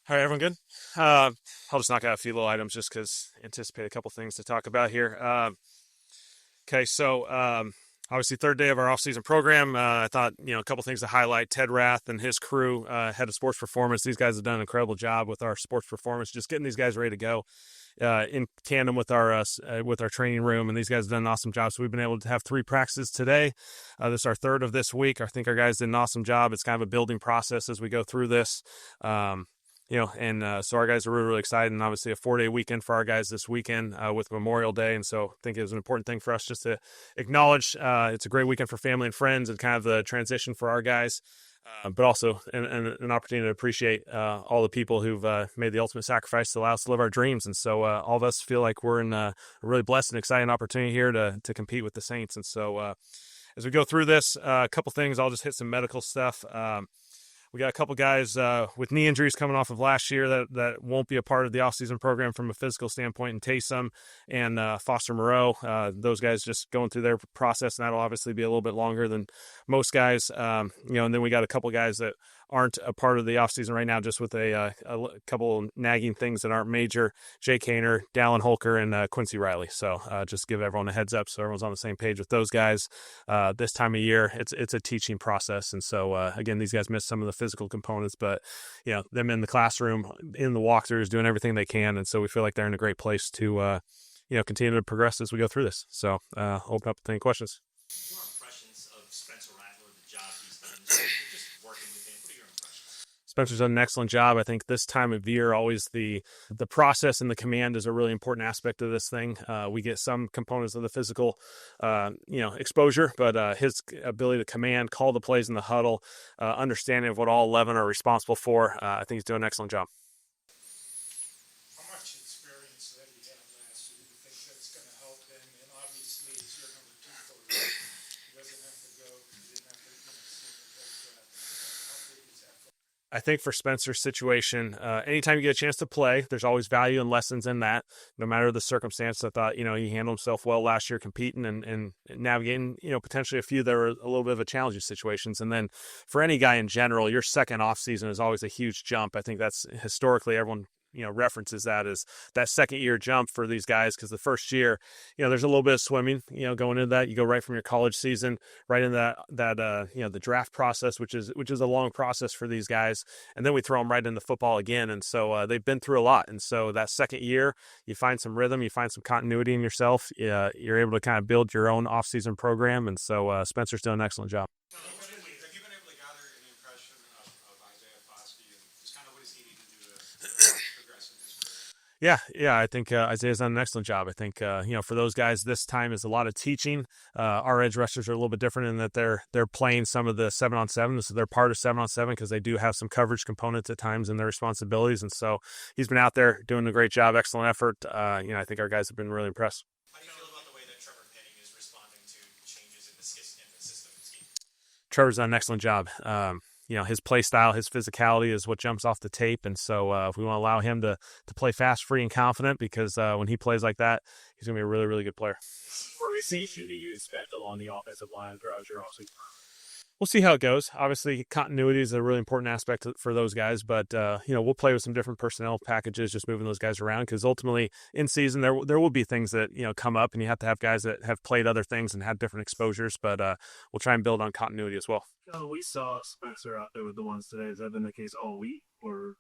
All right, everyone good? I'll just knock out a few little items just because anticipate a couple things to talk about here. Okay, so obviously third day of our off-season program. I thought a couple things to highlight. Ted Rath and his crew, head of sports performance. These guys have done an incredible job with our sports performance, just getting these guys ready to go in tandem with our training room. And these guys have done an awesome job. So we've been able to have 3 practices today. This is our third of this week. I think our guys did an awesome job. It's kind of a building process as we go through this. So our guys are really, really excited, and obviously a 4-day weekend for our guys this weekend with Memorial Day. And so I think it was an important thing for us just to acknowledge it's a great weekend for family and friends and kind of the transition for our guys, but also an opportunity to appreciate all the people who've made the ultimate sacrifice to allow us to live our dreams. And so all of us feel like we're in a really blessed and exciting opportunity here to compete with the Saints. And so as we go through this, a couple things, I'll just hit some medical stuff. We got a couple guys with knee injuries coming off of last year that won't be a part of the offseason program from a physical standpoint, and Taysom and Foster Moreau. Those guys just going through their process, and that'll obviously be a little bit longer than most guys. And then we got a couple guys that aren't a part of the offseason right now, just with a couple nagging things that aren't major. Jake Hainer, Dallin Holker, and Quincy Riley. So just give everyone a heads up so everyone's on the same page with those guys. This time of year, it's a teaching process. And so, again, these guys missed some of the physical components, but, them in the classroom, in the walkthroughs, doing everything they can. And so we feel like they're in a great place to, continue to progress as we go through this. So open up to any questions. Your impressions of Spencer Rattler, the job he's done, just working with him. What are your impressions? Spencer's done an excellent job. I think this time of year, always the process and the command is a really important aspect of this thing. We get some components of the physical, exposure, but his ability to command, call the plays in the huddle, understanding of what all 11 are responsible for, I think he's doing an excellent job. How much experience that he had last year do you think that's going to help him? And obviously, he's your number 2 quarterback. He doesn't have to go. He didn't have to see him draft. How big is that for him? I think for Spencer's situation, anytime you get a chance to play, there's always value and lessons in that, no matter the circumstance. I thought, he handled himself well last year competing and navigating, potentially a few that were a little bit of a challenging situations. And then for any guy in general, your second off season is always a huge jump. I think that's historically everyone references that as that second year jump for these guys, because the first year, there's a little bit of swimming, going into that. You go right from your college season right into that the draft process, which is a long process for these guys, and then we throw them right into football again. And so they've been through a lot. And so that second year, you find some rhythm, you find some continuity in yourself. You're able to kind of build your own off-season program. And so Spencer's doing an excellent job. Have you been able to gather an impression of Isaiah Foskey and just kind of what does he need to do to progress in his career? Yeah, I think Isaiah's done an excellent job. I think for those guys, this time is a lot of teaching. Our edge rushers are a little bit different in that they're playing some of the 7-on-7, so they're part of 7-on-7 because they do have some coverage components at times in their responsibilities. And so he's been out there doing a great job, excellent effort. I think our guys have been really impressed. How do you feel about the way that Trevor Penning is responding to changes in the system and scheme? Trevor's done an excellent job. His play style, his physicality is what jumps off the tape. And so if we want to allow him to play fast, free, and confident, because when he plays like that, he's going to be a really, really good player. For receiver, do you expect along the offensive line throughout your offseason? We'll see how it goes. Obviously, continuity is a really important aspect for those guys, but we'll play with some different personnel packages, just moving those guys around, because ultimately in season there will be things that come up, and you have to have guys that have played other things and had different exposures. But we'll try and build on continuity as well. We saw Spencer out there with the ones today. Has that been the case all week, or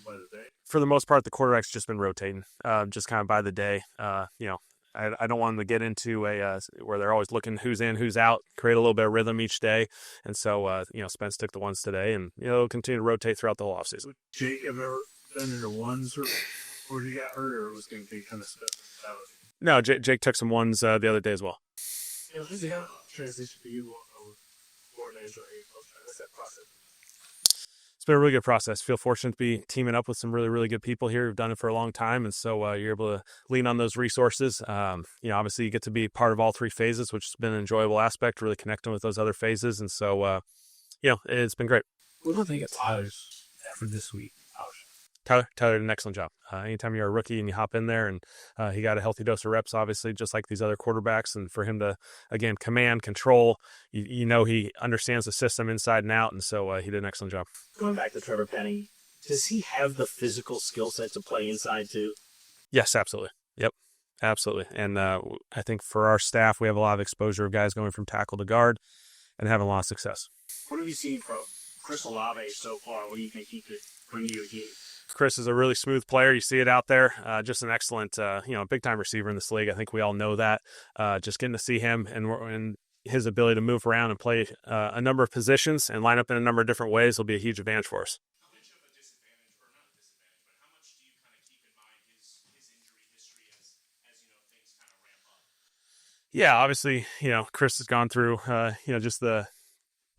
by the day? For the most part, the quarterback's just been rotating, just kind of by the day. I don't want them to get into where they're always looking who's in, who's out, create a little bit of rhythm each day. And so, Spence took the ones today, and, it'll continue to rotate throughout the whole offseason. Jake, have ever been into ones or he got hurt, or was going to be kind of Spence mentality? No, Jake took some ones the other day as well. How's the transition for you over 4 days or 8 months? What's that process? It's been a really good process. Feel fortunate to be teaming up with some really, really good people here who've done it for a long time. And so you're able to lean on those resources. Obviously you get to be part of all 3 phases, which has been an enjoyable aspect, really connecting with those other phases. And so, it's been great. What do you think of Tyler's effort this week? Tyler did an excellent job. Anytime you're a rookie and you hop in there, and he got a healthy dose of reps, obviously, just like these other quarterbacks. And for him to, again, command, control, he understands the system inside and out. And so he did an excellent job. Going back to Trevor Penning, Does he have the physical skill set to play inside too? Yes, absolutely. Yep, absolutely. And I think for our staff, we have a lot of exposure of guys going from tackle to guard and having a lot of success. What have you seen from Chris Olave so far? What do you think he could bring to your team? Chris is a really smooth player. You see it out there. Just an excellent, big-time receiver in this league. I think we all know that. Just getting to see him and his ability to move around and play a number of positions and line up in a number of different ways will be a huge advantage for us. How much of a disadvantage, or not a disadvantage, but how much do you kind of keep in mind his injury history as things kind of ramp up? Yeah, obviously, Chris has gone through, just the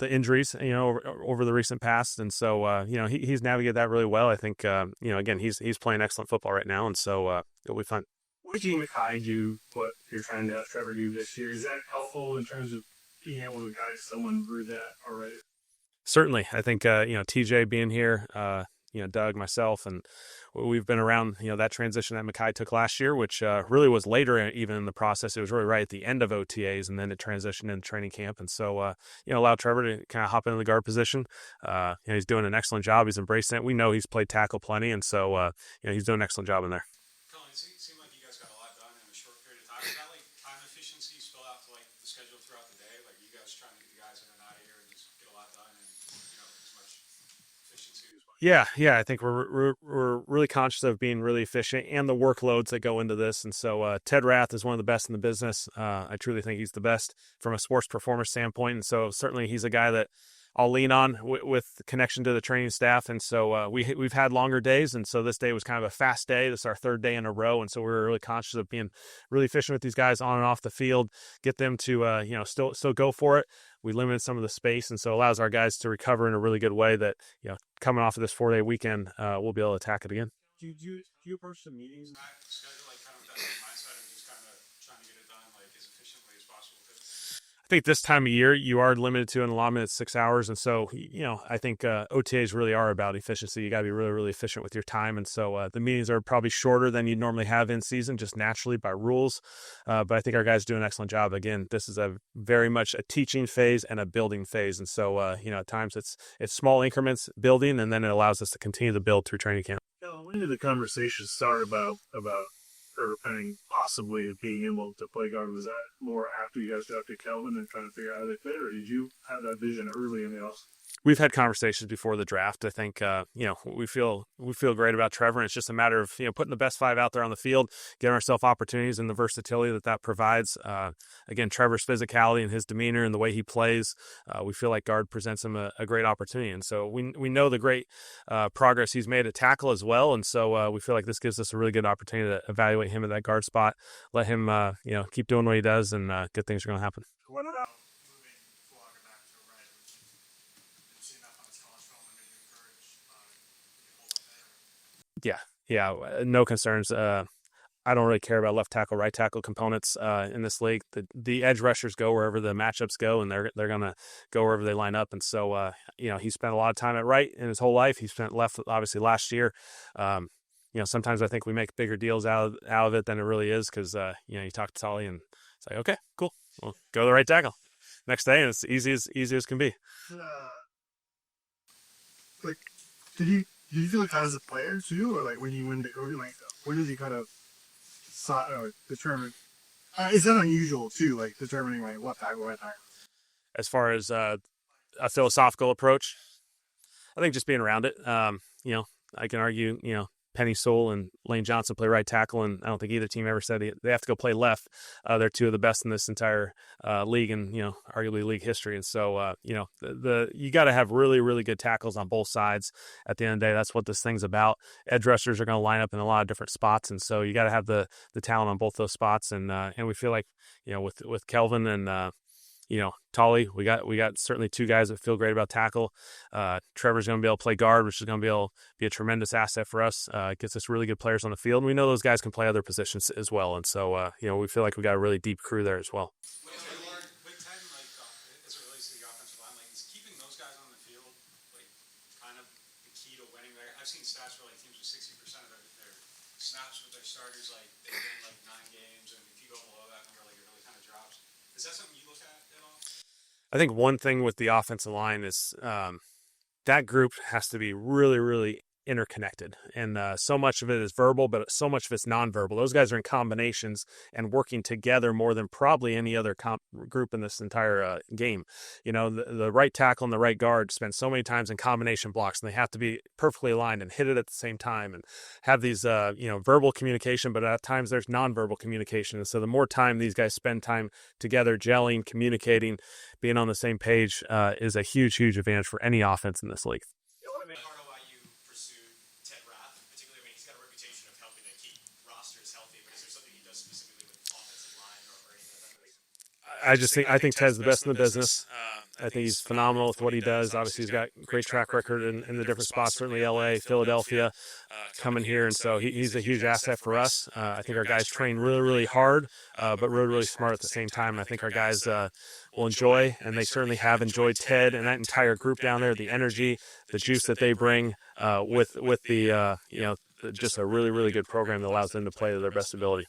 injuries, over the recent past. And so, he's navigated that really well. I think, again, he's playing excellent football right now. And so it'll be fun. What do you Mackay do what you're trying to have Trevor do this year? Is that helpful in terms of being able to guide someone through that already? Certainly. I think, TJ being here, Doug, myself, and we've been around, that transition that Mackay took last year, which really was later even in the process. It was really right at the end of OTAs, and then it transitioned into training camp. And so, allowed Trevor to kind of hop into the guard position. He's doing an excellent job. He's embracing it. We know he's played tackle plenty, and so, he's doing an excellent job in there. Kellen, it seemed like you guys got a lot done in a short period of time. Is that like time efficiency spill out to like the schedule throughout the day? Like you guys trying to get the guys in and out of here and just get a lot done and as much efficiency as well? Yeah. I think we're really conscious of being really efficient and the workloads that go into this. And so Ted Rath is one of the best in the business. I truly think he's the best from a sports performance standpoint. And so certainly he's a guy that I'll lean on with connection to the training staff. And so we've had longer days. And so this day was kind of a fast day. This is our third day in a row. And so we're really conscious of being really efficient with these guys on and off the field, get them to, still go for it. We limited some of the space, and so allows our guys to recover in a really good way that, coming off of this 4-day weekend, we'll be able to attack it again. Do you approach the meetings? Schedule like kind of with that mindset of just kind of trying to get it done like as efficiently as possible too? I think this time of year you are limited to an allotment of 6 hours, and so I think OTAs really are about efficiency. You got to be really, really efficient with your time, and so the meetings are probably shorter than you'd normally have in season, just naturally by rules. But I think our guys do an excellent job. Again, this is a very much a teaching phase and a building phase, and so at times it's small increments building, and then it allows us to continue to build through training camp. When did the conversation start about Trevor Penning possibly being able to play guard? Was that more after you guys drafted Kelvin and trying to figure out how they fit, or did you have that vision early in the offseason? We've had conversations before the draft. I think we feel great about Trevor, and it's just a matter of putting the best 5 out there on the field, getting ourselves opportunities and the versatility that provides. Again, Trevor's physicality and his demeanor and the way he plays, we feel like guard presents him a great opportunity, and so we know the great progress he's made at tackle as well, and so we feel like this gives us a really good opportunity to evaluate him at that guard spot, let him keep doing what he does, and good things are going to happen. What about Yeah, no concerns. I don't really care about left tackle, right tackle components in this league. The edge rushers go wherever the matchups go, and they're gonna go wherever they line up. And so he spent a lot of time at right in his whole life. He spent left obviously last year. Sometimes I think we make bigger deals out of it than it really is because you talk to Tully and it's like, okay, cool, we'll go to the right tackle next day, and it's easy as can be. Did you feel like that as a player too, or like when you win the coaching, like when does he kind of determine? Is that unusual too, like determining like what tackle, right tackle? As far as a philosophical approach, I think just being around it. I can argue, Penny Sewell and Lane Johnson play right tackle, and I don't think either team ever said they have to go play left. They're two of the best in this entire league and, arguably league history. And so, you got to have really, really good tackles on both sides. At the end of the day, that's what this thing's about. Edge rushers are going to line up in a lot of different spots, and so you got to have the talent on both those spots. And we feel like, with Kelvin and Tully, we got certainly two guys that feel great about tackle. Trevor's going to be able to play guard, which is going to be able to be a tremendous asset for us. Gets us really good players on the field. And we know those guys can play other positions as well. And so, we feel like we got a really deep crew there as well. Big Ten, as it relates to the offensive line, is keeping those guys on the field, kind of the key to winning? I've seen stats where teams with 60% of their snaps with their starters, they win 9 games, and if you go below that number, it really kind of drops. Is that something you look at all? I think one thing with the offensive line is that group has to be really, really interconnected. And so much of it is verbal, but so much of it's nonverbal. Those guys are in combinations and working together more than probably any other group in this entire game. The right tackle and the right guard spend so many times in combination blocks, and they have to be perfectly aligned and hit it at the same time and have these, verbal communication, but at times there's nonverbal communication. And so the more time these guys spend time together, gelling, communicating, being on the same page is a huge, huge advantage for any offense in this league. Part of why you pursued Ted Rath, particularly, he's got a reputation of helping to keep rosters healthy, but is there something he does specifically with offensive line or anything like that? I think Ted's the best in the business. I think he's phenomenal with what he does. Obviously, he's got great track record in the different spots, certainly LA, Philadelphia, coming here. And so he's a huge asset for us. I think our guys train really, really hard, but really, really smart at the same time. And I think our guys will enjoy, and they certainly have enjoyed Ted and that entire group down there, the energy, the juice that they bring with the, just a really, really good program that allows them to play to their best ability.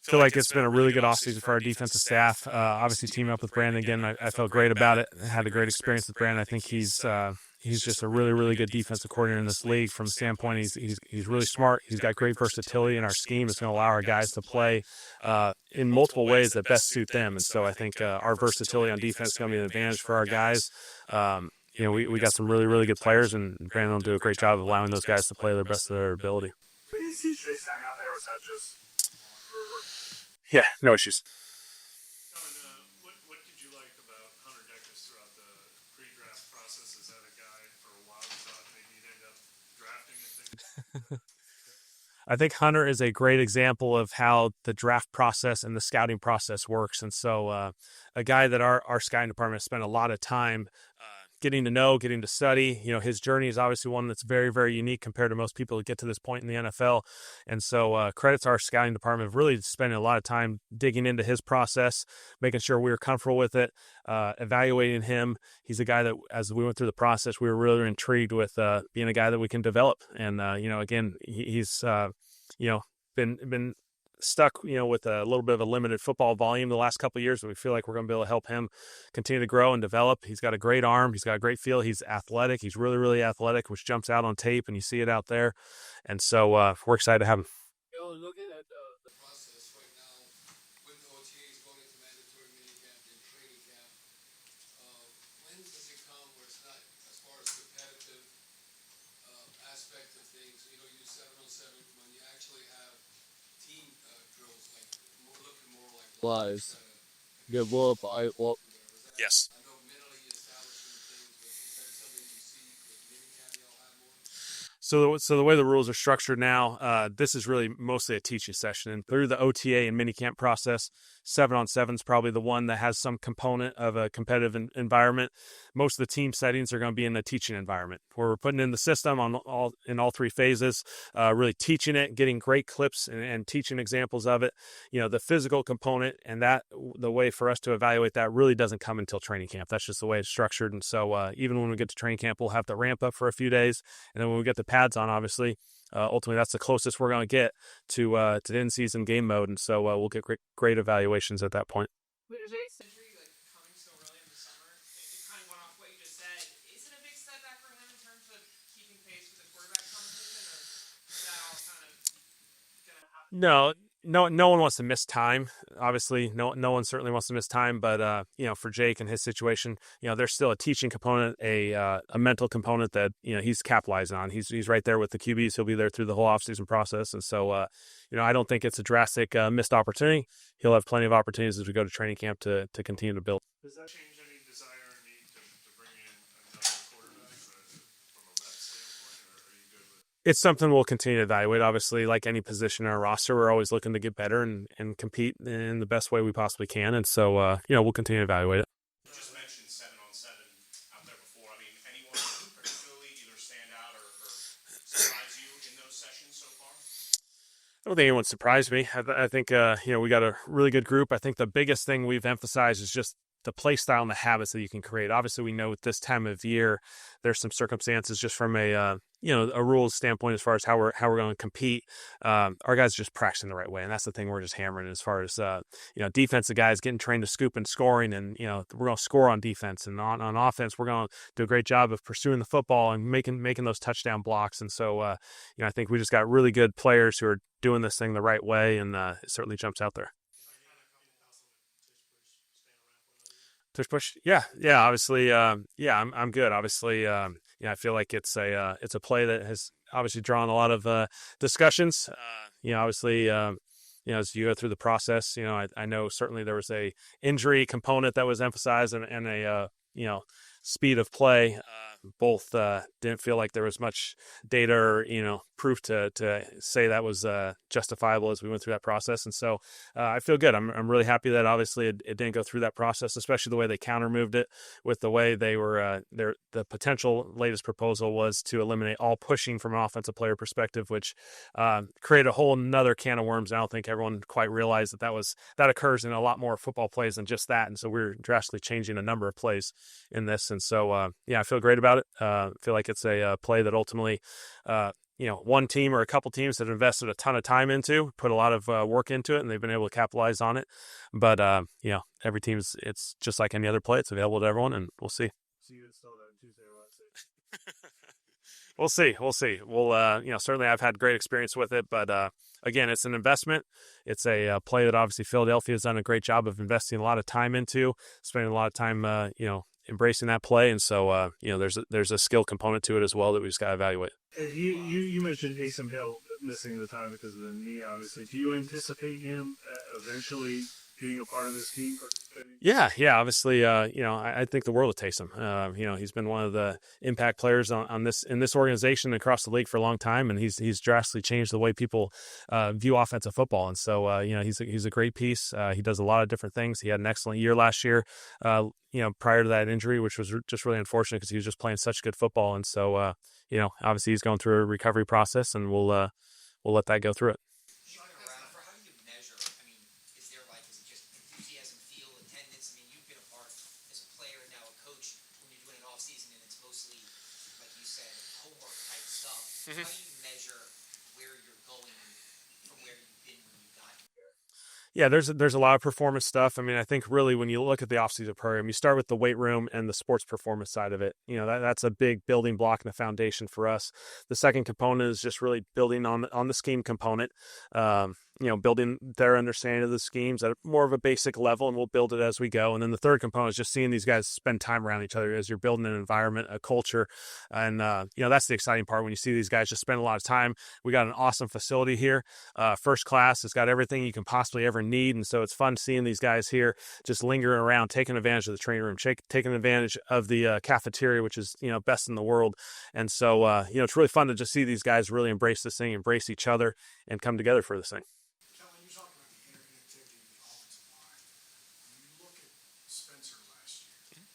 I feel like it's been a really good offseason for our defensive staff. Obviously, teaming up with Brandon again, I felt great about it. I had a great experience with Brandon. I think he's just a really, really good defensive coordinator in this league. From the standpoint, he's really smart. He's got great versatility in our scheme. It's going to allow our guys to play in multiple ways that best suit them. And so I think our versatility on defense is going to be an advantage for our guys. We got some really, really good players, and Brandon will do a great job of allowing those guys to play the best of their ability. Is he standing out there, or is that just? Yeah, no issues. What did you like about Hunter Deckers throughout the pre-draft process? Is that a guy for a while you thought maybe you'd end up drafting? I think Hunter is a great example of how the draft process and the scouting process works. And so a guy that our scouting department has spent a lot of time getting to know, getting to study. His journey is obviously one that's very, very unique compared to most people who get to this point in the NFL. And so credits our scouting department of really spending a lot of time digging into his process, making sure we were comfortable with it, evaluating him. He's a guy that, as we went through the process, we were really intrigued with being a guy that we can develop. And, again, he's, been stuck, with a little bit of a limited football volume the last couple of years, but we feel like we're going to be able to help him continue to grow and develop. He's got a great arm. He's got a great feel. He's athletic. He's really, really athletic, which jumps out on tape, and you see it out there. And so we're excited to have him. Looking at the process right now with the OTAs going into mandatory minicamp and training camp, when does it come where it's not, as far as competitive aspect of things, you do 7-on-7 when you actually have team drills, like looking more like lives. Good work. Yes. I know mentally establishing things, but is that something you see with minicamp y'all have more? So the way the rules are structured now, this is really mostly a teaching session. And through the OTA and minicamp process, 7-on-7 is probably the one that has some component of a competitive environment. Most of the team settings are going to be in the teaching environment, where we're putting in the system in all three phases, really teaching it, getting great clips and teaching examples of it. The physical component and the way for us to evaluate that really doesn't come until training camp. That's just the way it's structured. And so even when we get to training camp, we'll have to ramp up for a few days. And then when we get the pads on, obviously, ultimately that's the closest we're going to get to the in-season game mode. And so we'll get great evaluations at that point. Injury, coming so early in the summer, it kind of went off what you just said. Is it a big setback for him in terms of keeping pace with the quarterback competition, or is that all kind of going to happen? No one wants to miss time. Obviously, no one certainly wants to miss time. But for Jake and his situation, there's still a teaching component, a mental component that he's capitalizing on. He's right there with the QBs. He'll be there through the whole offseason process, and so I don't think it's a drastic missed opportunity. He'll have plenty of opportunities as we go to training camp to continue to build. Does that change any desire or need to bring in another quarterback from a rep standpoint, or are you good with it? It's something we'll continue to evaluate. Obviously, like any position in our roster, we're always looking to get better and compete in the best way we possibly can. And so, we'll continue to evaluate it. You just mentioned 7-on-7 out there before. Anyone particularly either stand out or surprise you in those sessions so far? I don't think anyone surprised me. I think, we got a really good group. I think the biggest thing we've emphasized is just play style and the habits that you can create. Obviously, we know at this time of year, there's some circumstances just from a rules standpoint as far as how we're going to compete. Our guys are just practicing the right way, and that's the thing we're just hammering as far as defensive guys getting trained to scoop and scoring, and we're going to score on defense, and on offense we're going to do a great job of pursuing the football and making those touchdown blocks. And so I think we just got really good players who are doing this thing the right way, and it certainly jumps out there. Tush push, yeah. Obviously, I'm good. Obviously, I feel like it's a play that has obviously drawn a lot of discussions. Obviously, as you go through the process, I know certainly there was a injury component that was emphasized and a speed of play. Both didn't feel like there was much data or proof to say that was justifiable as we went through that process. And so I feel good. I'm really happy that obviously it didn't go through that process, especially the way they counter moved it with the way they were. The potential latest proposal was to eliminate all pushing from an offensive player perspective, which created a whole nother can of worms. I don't think everyone quite realized that occurs in a lot more football plays than just that. And so we're drastically changing a number of plays in this. And so I feel great about it. I feel like it's a play that ultimately, one team or a couple teams that invested a ton of time into, put a lot of work into it, and they've been able to capitalize on it. But, every team's, it's just like any other play. It's available to everyone, and we'll see. See you install that Tuesday or Wednesday. We'll see. We'll, certainly I've had great experience with it, but again, it's an investment. It's a play that obviously Philadelphia has done a great job of investing a lot of time into, spending a lot of time, embracing that play. And so, there's a skill component to it as well that we just got to evaluate. You mentioned Taysom Hill missing the time because of the knee, obviously. Do you anticipate him eventually being a part of this team participating? Yeah. Obviously, I think the world of Taysom. He's been one of the impact players in this organization across the league for a long time, and he's drastically changed the way people view offensive football. And so, he's a great piece. He does a lot of different things. He had an excellent year last year. Prior to that injury, which was just really unfortunate because he was just playing such good football. And so, obviously he's going through a recovery process, and we'll let that go through it. How do you measure? I mean, is it just enthusiasm, feel, attendance? I mean, you've been a part as a player and now a coach when you're doing an off-season, and it's mostly, like you said, homework type stuff. How do you measure where you're going from where you've been when you got here? Yeah, there's a lot of performance stuff. I mean, I think really when you look at the offseason program, you start with the weight room and the sports performance side of it. That's a big building block and a foundation for us. The second component is just really building on the scheme component. Building their understanding of the schemes at more of a basic level, and we'll build it as we go. And then the third component is just seeing these guys spend time around each other as you're building an environment, a culture. And, that's the exciting part when you see these guys just spend a lot of time. We got an awesome facility here. First class. It's got everything you can possibly ever need. And so it's fun seeing these guys here just lingering around, taking advantage of the training room, taking advantage of the cafeteria, which is, best in the world. And so, it's really fun to just see these guys really embrace this thing, embrace each other, and come together for this thing. Kellen, you talk about the interconnectivity of the offensive line. When you look at Spencer last year, and it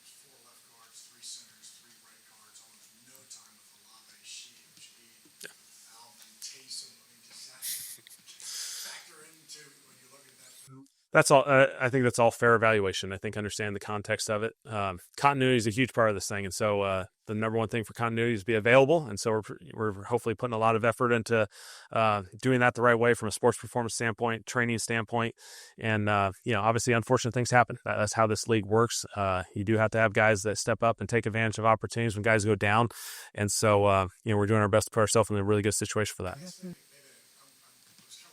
was 4 left guards, 3 centers, 3 right guards, almost no time with Olave, Shaheed, Alvin, Taysom. I mean, does that factor into when you look at that? That's all. I think that's all fair evaluation. I think understand the context of it. Continuity is a huge part of this thing, and so the number one thing for continuity is to be available. And so we're hopefully putting a lot of effort into doing that the right way from a sports performance standpoint, training standpoint, and obviously unfortunate things happen. That's how this league works. You do have to have guys that step up and take advantage of opportunities when guys go down, and so we're doing our best to put ourselves in a really good situation for that. I was kind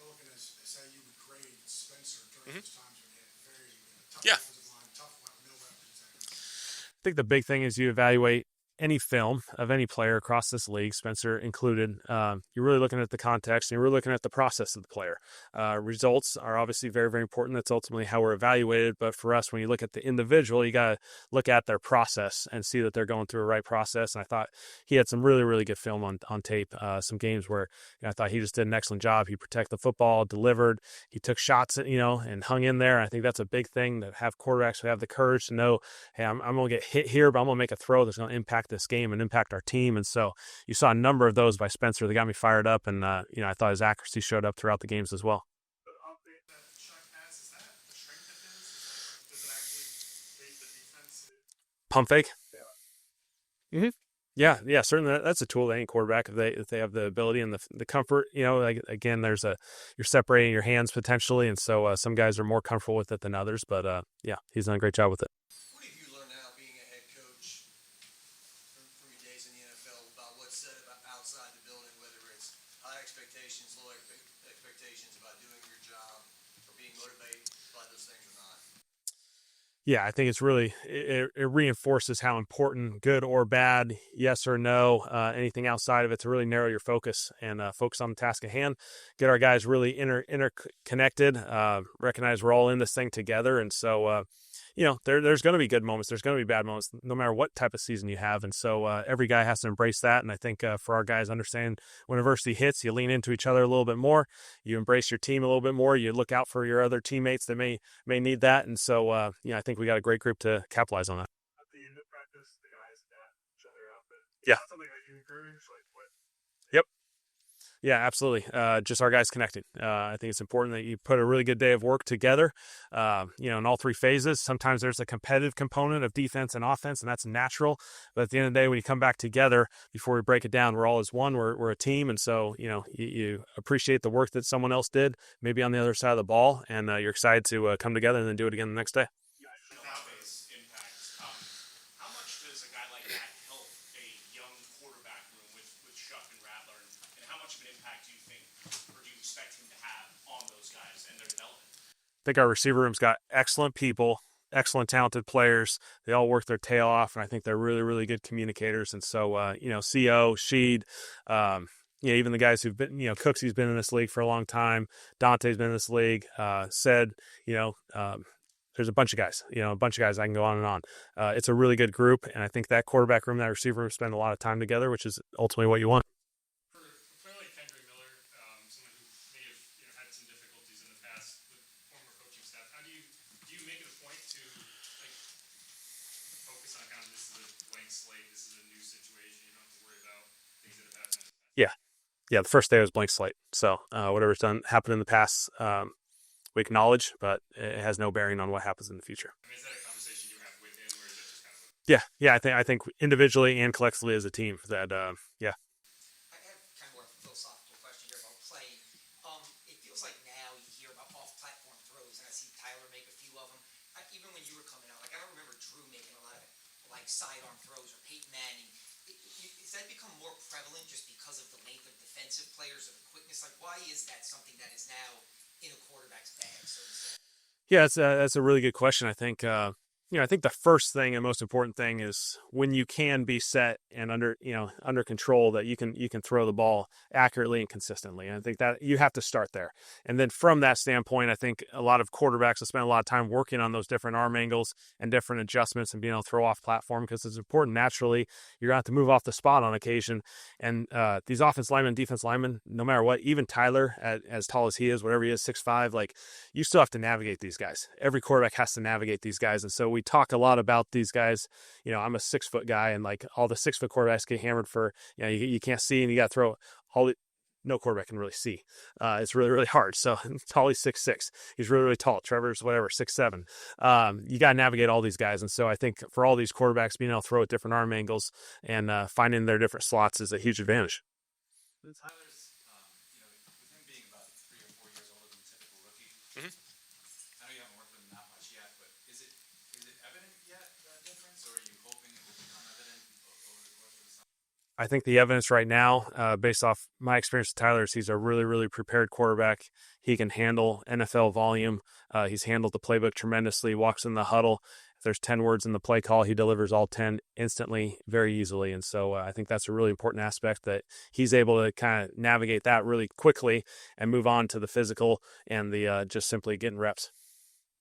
of looking as how you would grade Spencer during those times when he had very tough offensive line, tough no weapons. I think the big thing is you evaluate any film of any player across this league, Spencer included. You're really looking at the context, and you're really looking at the process of the player. Results are obviously very, very important. That's ultimately how we're evaluated. But for us, when you look at the individual, you got to look at their process and see that they're going through a right process. And I thought he had some really, really good film on tape. Some games where I thought he just did an excellent job. He protected the football, delivered. He took shots, and hung in there. I think that's a big thing, to have quarterbacks who have the courage to know, hey, I'm going to get hit here, but I'm going to make a throw that's going to impact this game and impact our team. And so you saw a number of those by Spencer that got me fired up, and I thought his accuracy showed up throughout the games as well. Does it actually hate the defense? Pump fake. Yeah, certainly that's a tool to any quarterback if they have the ability and the comfort. Like again, you're separating your hands potentially, and so some guys are more comfortable with it than others. But yeah, he's done a great job with it. What have you learned now being a head coach from your days in the NFL about what's said about outside the building, whether it's high expectations, low expectations about doing your job or being motivated by those things or not? Yeah, I think it's really it reinforces how important, good or bad, yes or no, anything outside of it, to really narrow your focus and focus on the task at hand. Get our guys really interconnected. Recognize we're all in this thing together, and so there's going to be good moments, there's going to be bad moments, no matter what type of season you have, and so every guy has to embrace that. And I think for our guys, understand when adversity hits, you lean into each other a little bit more, you embrace your team a little bit more, you look out for your other teammates that may need that, and so I think we got a great group to capitalize on that. At the end of practice, the guys dap each other up. Yeah. Something that you encourage, like what? Yep. Yeah, absolutely. Just our guys connecting. I think it's important that you put a really good day of work together, in all three phases. Sometimes there's a competitive component of defense and offense, and that's natural. But at the end of the day, when you come back together, before we break it down, we're all as one. We're a team. And so, you appreciate the work that someone else did, maybe on the other side of the ball, and you're excited to come together and then do it again the next day. Olave's impact. How much does a guy like that help a young quarterback room with Shuck and Rattler, and how much of an impact do you think, or do you expect him to have on those guys and their development? I think our receiver room's got excellent people, excellent talented players. They all work their tail off, and I think they're really, really good communicators. And so, CO, Sheed, even the guys who've been, Cooksy's been in this league for a long time. Dante's been in this league. There's a bunch of guys, I can go on and on. It's a really good group, and I think that quarterback room, that receiver room, spend a lot of time together, which is ultimately what you want. For a player like Kendra Miller, someone who may have had some difficulties in the past with former coaching staff, how do you make it a point to focus on kind of, this is a blank slate, this is a new situation, you don't have to worry about things that have happened? Yeah, the first day was blank slate. So whatever's happened in the past, we acknowledge, but it has no bearing on what happens in the future. I mean, is that a conversation you have with him, or is that just kind of I think individually and collectively as a team that I have kind of more of a philosophical question here about playing. It feels like now you hear about off-platform throws, and I see Tyler make a few of them. Even when you were coming out, I don't remember Drew making a lot of sidearm throws, or Peyton Manning. Has that become more prevalent just because of the length of defensive players or the quickness? Why is that something that is now in a quarterback's bag, so to say? Yeah, that's a really good question. I think I think the first thing and most important thing is when you can be set and under control, that you can throw the ball accurately and consistently. And I think that you have to start there. And then from that standpoint, I think a lot of quarterbacks have spent a lot of time working on those different arm angles and different adjustments and being able to throw off platform, because it's important. Naturally, you're going to have to move off the spot on occasion. And these offense linemen, defense linemen, no matter what, even Tyler, as tall as he is, whatever he is, 6'5", you still have to navigate these guys. Every quarterback has to navigate these guys. And so we talk a lot about these guys. I'm a 6-foot guy, and all the 6-foot quarterbacks get hammered for, you can't see, and you got to throw no quarterback can really see. It's really, really hard. So Tolley's 6'6". He's really, really tall. Trevor's 6'7". You got to navigate all these guys. And so I think for all these quarterbacks, being able to throw at different arm angles and finding their different slots is a huge advantage. Tyler's, with him being about 3 or 4 years older than a typical rookie, I know you haven't worked with him that much yet, but is it evident yet, that difference, or are you hoping it will become evident over the course of the summer? I think the evidence right now, based off my experience with Tyler, is he's a really, really prepared quarterback. He can handle NFL volume. He's handled the playbook tremendously, walks in the huddle. If there's 10 words in the play call, he delivers all 10 instantly, very easily. And so I think that's a really important aspect, that he's able to kind of navigate that really quickly and move on to the physical and the just simply getting reps.